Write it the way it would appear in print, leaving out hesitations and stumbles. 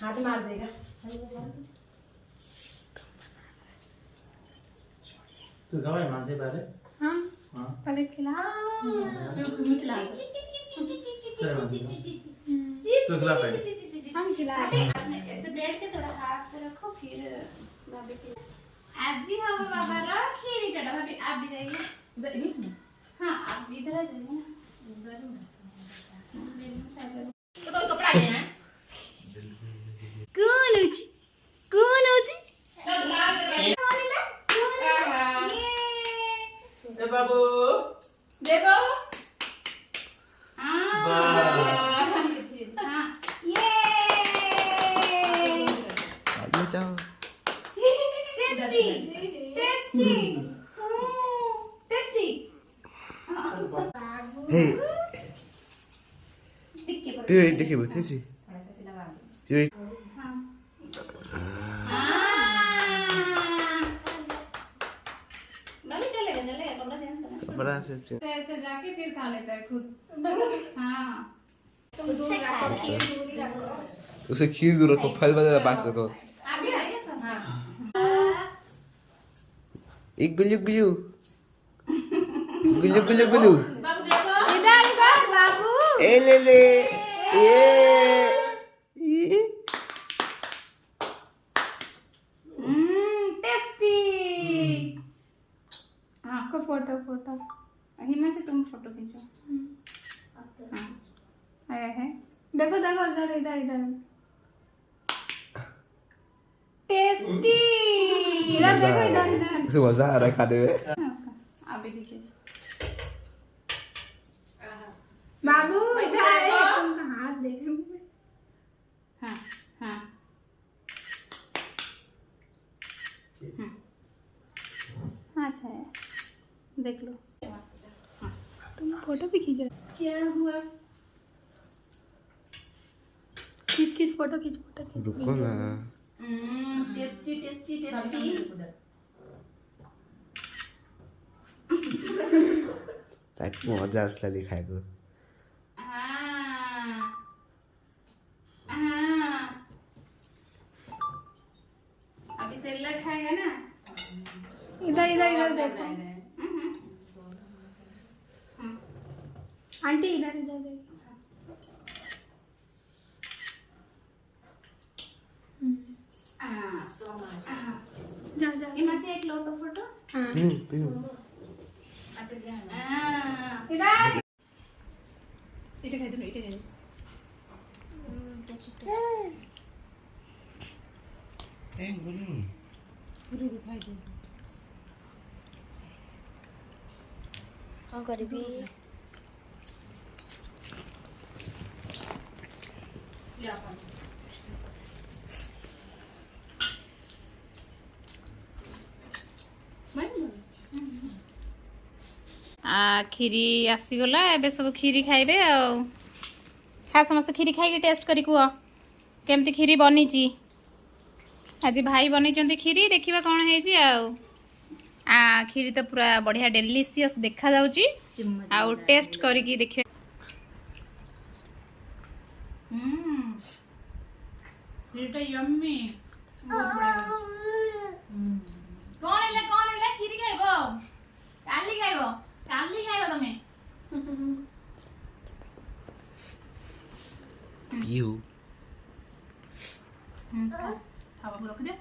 हाथ मार देगा। तू खवाए मां से पहले। हाँ हाँ पहले खिला। तो खिला पहले। हम खिला ऐसे बैठ के थोड़ा हाथ रखो फिर भाभी की आज जी हाँ बाबा रखी नहीं चढ़ा भाभी आप भी जाइए इधर इसमें। हाँ आप भी इधर आ जाइए ना उधर तो कपड़ा है हैं कौन उची कौन उची ए बाबू देखो आगे जाओ। टेस्टी टेस्टी टेस्टी हे टिक्के पर ये देखिए बच्चे जी थोड़ा सा से लगा दो ये भाभी चलेगा चलेगा कपड़ा चेंज करना बड़ा से ऐसे जाके फिर खा लेता है खुद हाँ तुम दूर रखो खीर दूर ही रखो उसे खीर दूर रखो फल वाला पास रखो। आगे आइए सब हाँ एक गुल्लू गुल्लू गुल्लू गुल्लू गुल्लू बाबू देखो इधर इधर बाबू ए ले ले ये टेस्टी हाँ को फोटो फोटो हिमा से तुम फोटो खींचो हाँ आया है देखो देखो इधर इधर इधर टेस्टी इधर देखो इधर इधर उसे मजा आ रहा है खाने में। आप भी दीजिए बाबू इधर देखो। तुम हाथ देखो हाँ हाँ अच्छा है देख लो तुम फोटो भी खींच रहे क्या हुआ खींच खींच फोटो खींच रुको ना टेस्टी टेस्टी टेस्टी ताकि मजा असला दिखाएको। हाँ हाँ अभी सेरेलैक खाएगा ना इधर इधर इधर देखो आंटी इधर इधर देखो जा जा हिमा से एक लो तो फोटो हाँ पियो अच्छे से इधर इटे खाई दो इटे खाई दो ए गुल्लू पूरी दिखाई दो हाँ करीबी ले अपन खीरी आसीगला एबे सब खीरी खाइबे खा समस्त खीरी खाई टेस्ट करी कुह केमती खीरी बनी आज भाई बनी खीरी देखिबा कौन है खीरी तो पूरा बढ़िया डेलीशियस देखा जाउची आ टेस्ट करी देखिए यम्मी कौन है खीरी खाइबो काली खाइबो तमे पियो खावा रख दे